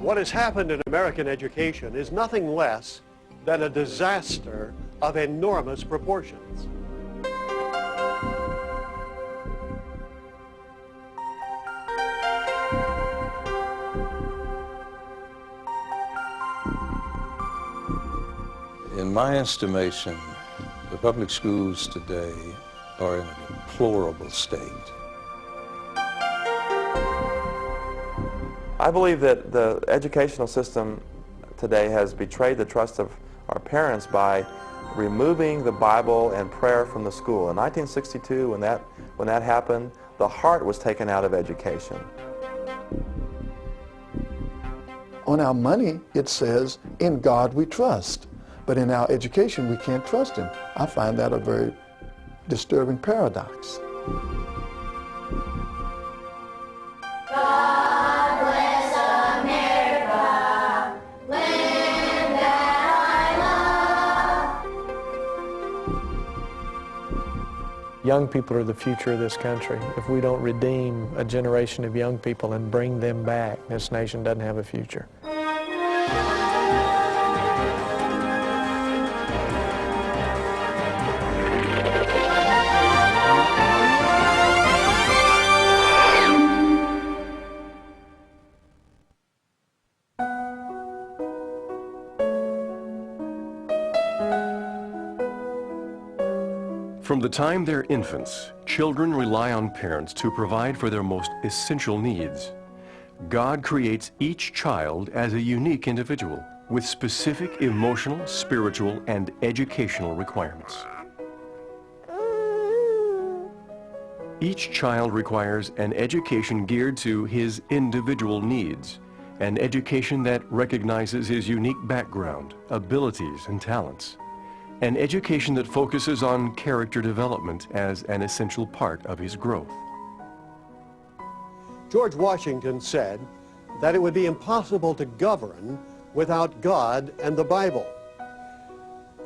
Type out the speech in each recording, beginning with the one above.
What has happened in American education is nothing less than a disaster of enormous proportions. In my estimation, the public schools today are in a deplorable state. I believe that the educational system today has betrayed the trust of our parents by removing the Bible and prayer from the school. In 1962, when that happened, the heart was taken out of education. On our money, it says, "In God we trust." But in our education, we can't trust Him. I find that a very disturbing paradox. God bless America, land that I love. Young people are the future of this country. If we don't redeem a generation of young people and bring them back, this nation doesn't have a future. From the time they're infants, children rely on parents to provide for their most essential needs. God creates each child as a unique individual with specific emotional, spiritual, and educational requirements. Each child requires an education geared to his individual needs, an education that recognizes his unique background, abilities, and talents. An education that focuses on character development as an essential part of his growth. George Washington said that it would be impossible to govern without God and the Bible.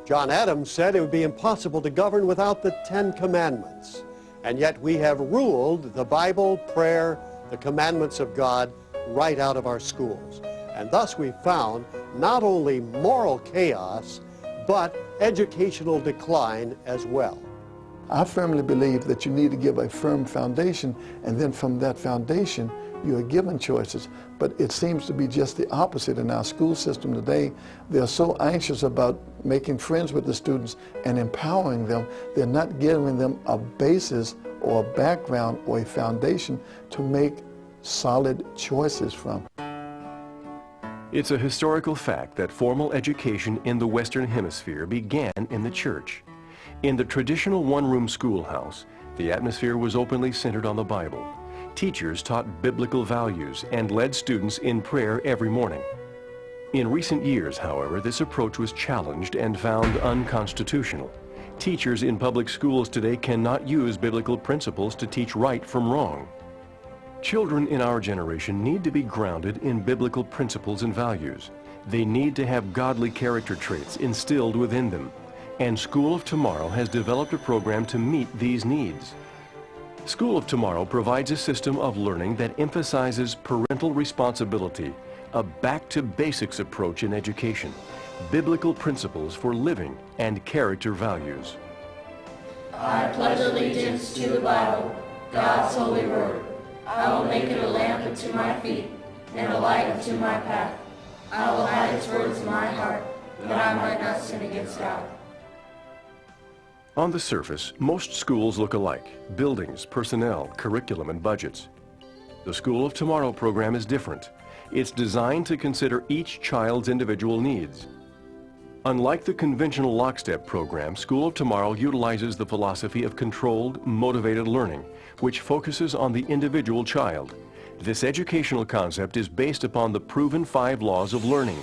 John Adams said it would be impossible to govern without the Ten Commandments. And yet we have ruled the Bible, prayer, the commandments of God right out of our schools. And thus we've found not only moral chaos, but educational decline as well. I firmly believe that you need to give a firm foundation, and then from that foundation, you are given choices. But it seems to be just the opposite in our school system today. They're so anxious about making friends with the students and empowering them, they're not giving them a basis or a background or a foundation to make solid choices from. It's a historical fact that formal education in the Western Hemisphere began in the church. In the traditional one-room schoolhouse, the atmosphere was openly centered on the Bible. Teachers taught biblical values and led students in prayer every morning. In recent years, however, this approach was challenged and found unconstitutional. Teachers in public schools today cannot use biblical principles to teach right from wrong. Children in our generation need to be grounded in biblical principles and values. They need to have godly character traits instilled within them. And School of Tomorrow has developed a program to meet these needs. School of Tomorrow provides a system of learning that emphasizes parental responsibility, a back-to-basics approach in education, biblical principles for living, and character values. I pledge allegiance to the Bible, God's holy word. I will make it a lamp unto my feet and a light unto my path. I will hide its words in my heart, that I might not sin against God. On the surface, most schools look alike: buildings, personnel, curriculum, and budgets. The School of Tomorrow program is different. It's designed to consider each child's individual needs. Unlike the conventional lockstep program, School of Tomorrow utilizes the philosophy of controlled, motivated learning, which focuses on the individual child. This educational concept is based upon the proven 5 laws of learning: